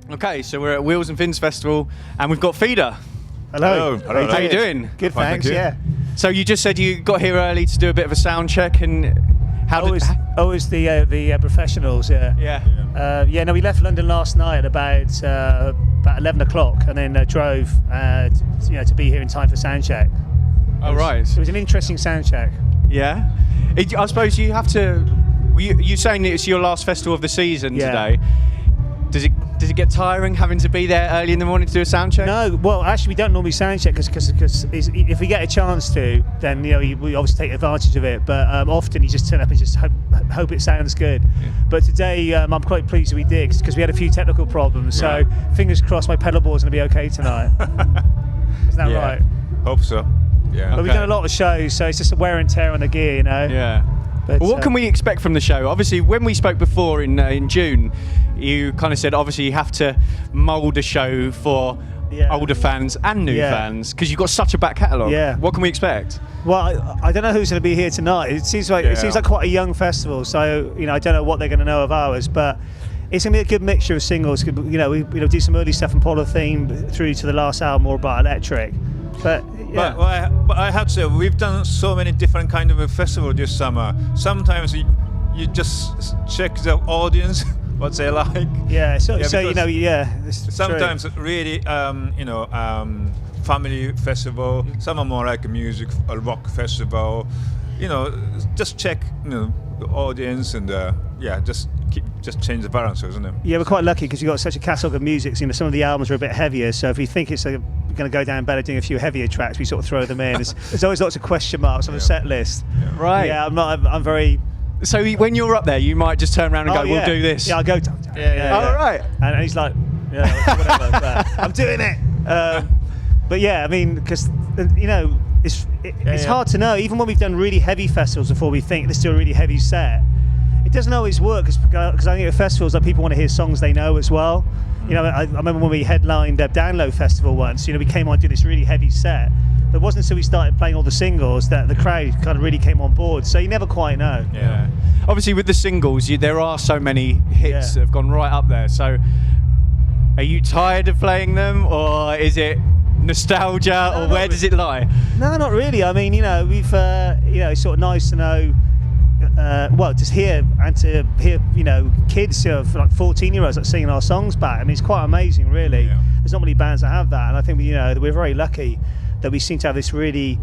Okay, so we're at Wheels and Fins Festival, and we've got Feeder. Hello. Hello. How you doing? Good, Fine, thanks. thank you. Yeah. So you just said you got here early to do a bit of a sound check, and Always the professionals. Yeah. Yeah. No, we left London last night at about 11 o'clock, and then drove to be here in time for sound check. Oh, right. It was an interesting sound check. Yeah. I suppose you have to. You're saying that it's your last festival of the season today. Does it get tiring having to be there early in the morning to do a sound check? No, well, actually, we don't normally sound check because if we get a chance to, then we obviously take advantage of it. But often you just turn up and just hope it sounds good. Yeah. But today I'm quite pleased we did because we had a few technical problems. Right. So fingers crossed, my pedal board's going to be okay tonight. Isn't that right? Hope so. Yeah. Well, we've done a lot of shows, so it's just a wear and tear on the gear, Yeah. But, well, what can we expect from the show? Obviously, when we spoke before in June, you kind of said obviously you have to mould a show for older fans and new fans because you've got such a back catalogue. Yeah. What can we expect? Well, I don't know who's going to be here tonight. It seems like quite a young festival, so I don't know what they're going to know of ours, but it's going to be a good mixture of singles. We do some early stuff from Polythene through to the last album, All About Electric. But I have to say, we've done so many different kind of a festival this summer. Sometimes you just check the audience, what they like. Yeah, Sometimes really, really, family festival. Some are more like a music, a rock festival. Just check, the audience and just change the balance, isn't it? Yeah, we're quite lucky because we've got such a catalogue of music. Some of the albums are a bit heavier, so if we think it's going to go down better doing a few heavier tracks, we sort of throw them in. There's always lots of question marks on the set list. Yeah. Right. Yeah, I'm very. So when you're up there, you might just turn around and go, "We'll do this." Yeah, I'll go. Oh, right. And he's like, whatever. But I'm doing it. But yeah, I mean, because it's hard to know. Even when we've done really heavy festivals before, we think let's do a really heavy set. It doesn't always work because I think at festivals like people want to hear songs they know as well. I remember when we headlined Download Festival once. We came on to do this really heavy set. But it wasn't until we started playing all the singles that the crowd kind of really came on board. So you never quite know. Yeah. Obviously, with the singles, there are so many hits that have gone right up there. So, are you tired of playing them, or is it nostalgia, or where does it lie? No, not really. I mean, we've it's sort of nice to know. Just hear kids like 14-year-olds like singing our songs back. I mean, it's quite amazing, really. Yeah. There's not many bands that have that, and I think we're very lucky that we seem to have this really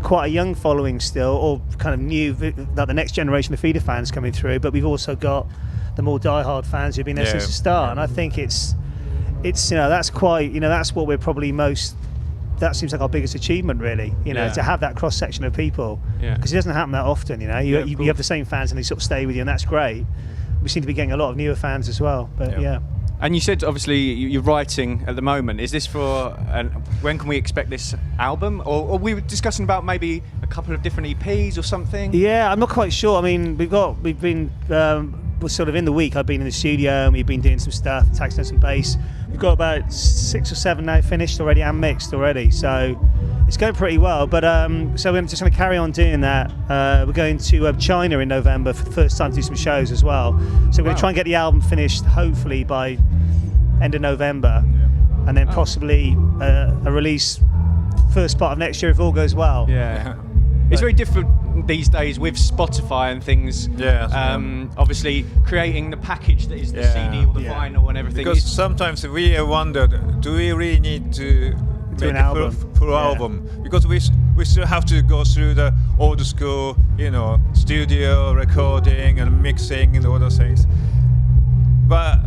quite a young following still, or kind of new, that the next generation of Feeder fans coming through. But we've also got the more diehard fans who've been there since the start, and I think it's that's quite that's what we're probably most. That seems like our biggest achievement, really. To have that cross section of people, because it doesn't happen that often. You have the same fans and they sort of stay with you, and that's great. We seem to be getting a lot of newer fans as well. But And you said obviously you're writing at the moment. Is this for? When can we expect this album? Or we were discussing about maybe a couple of different EPs or something. Yeah, I'm not quite sure. I mean, we've been sort of in the week. I've been in the studio and we've been doing some stuff, taxing some bass. We've got about 6 or 7 now finished already and mixed already, so it's going pretty well. But so we're just going to carry on doing that. We're going to China in November for the first time to do some shows as well. So we're going to try and get the album finished hopefully by end of November, and then possibly a release first part of next year if all goes well. Yeah. It's very different these days with Spotify and things. Obviously, creating the package that is the CD or the vinyl and everything. Because sometimes we wondered, do we really need to do make an album? Full album? Because we still have to go through the old school, studio recording and mixing and all those things. But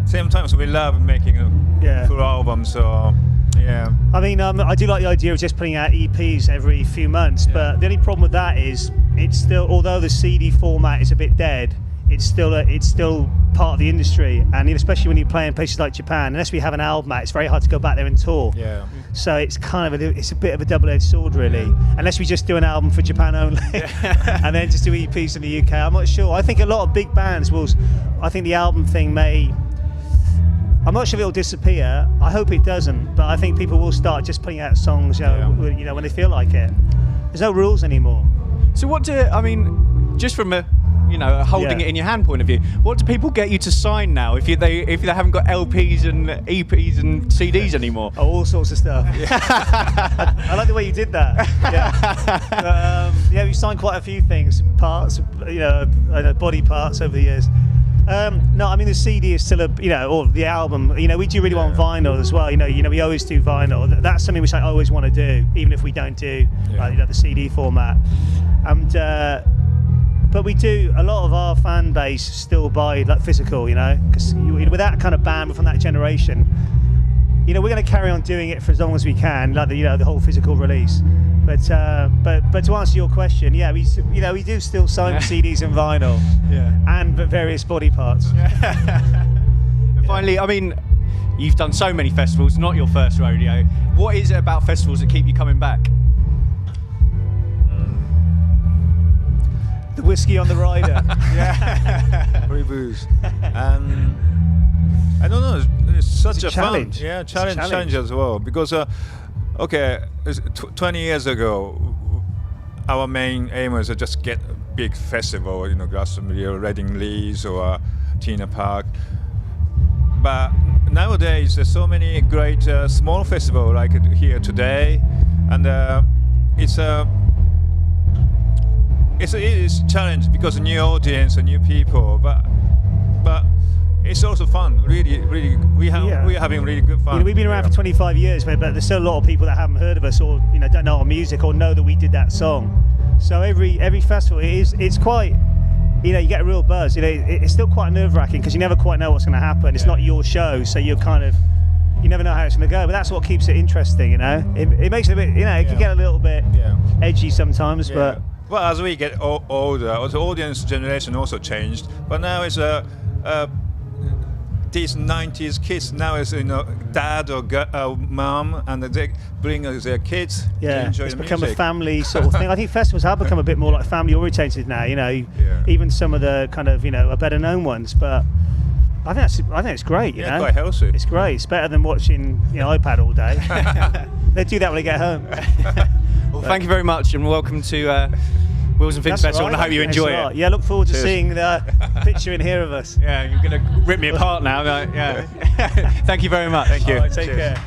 sometimes we love making a full album, so. Yeah. I mean, I do like the idea of just putting out EPs every few months, but the only problem with that is it's still, although the CD format is a bit dead, it's still part of the industry, and especially when you play in places like Japan, unless we have an album out, it's very hard to go back there and tour. Yeah. So it's kind of it's a bit of a double-edged sword, really. Unless we just do an album for Japan only, and then just do EPs in the UK. I'm not sure. I think a lot of big bands will. I think the album thing may. I'm not sure if it'll disappear. I hope it doesn't, but I think people will start just putting out songs, when they feel like it. There's no rules anymore. So just from you know, holding Yeah. it in your hand point of view. What do people get you to sign now if they haven't got LPs and EPs and CDs anymore? Oh, all sorts of stuff. I like the way you did that. Yeah, yeah, we signed quite a few things, parts, you know, body parts over the years. No, I mean the CD is still or the album. You know, we do really want vinyl as well. You know, we always do vinyl. That's something which I always want to do, even if we don't do the CD format. And but we do. A lot of our fan base still buy like physical. You know, because with that kind of band from that generation, you know, we're going to carry on doing it for as long as we can, like the whole physical release. But to answer your question, yeah, we do still sign CDs and vinyl, and various body parts. And finally, I mean, you've done so many festivals, not your first rodeo. What is it about festivals that keep you coming back? The whiskey on the rider. Free booze. I don't know. It's such a challenge. Fun, yeah, It's a challenge as well. Because 20 years ago, our main aim was to just get a big festival, you know, Glastonbury, Reading Leeds, or Tina Park. But nowadays, there's so many great small festivals like here today, and it's a challenge because new audience and new people, but it's also fun. Really, we're having really good fun. You know, we've been around for 25 years, but there's still a lot of people that haven't heard of us, or don't know our music, or know that we did that song. So every festival, it's quite, you get a real buzz. It's still quite nerve-wracking because you never quite know what's going to happen. It's not your show, so you never know how it's going to go. But that's what keeps it interesting. It makes it a bit, it can get a little bit edgy sometimes, but. Well, as we get older, the audience generation also changed. But now it's these 90s kids. Now it's dad or mom, and they bring their kids to enjoy it's the become music. a family sort of thing. I think festivals have become a bit more like family orientated now. Even some of the kind of better known ones. But I think it's great. You know, quite healthy. It's great. It's better than watching iPad all day. They do that when they get home. Well, thank you very much, and welcome to Wheels and Fins Festival, and I hope you enjoy it. Yeah, look forward to seeing the picture in here of us. Yeah, you're going to rip me apart now. Yeah. Thank you very much. Thank you. All right, take care.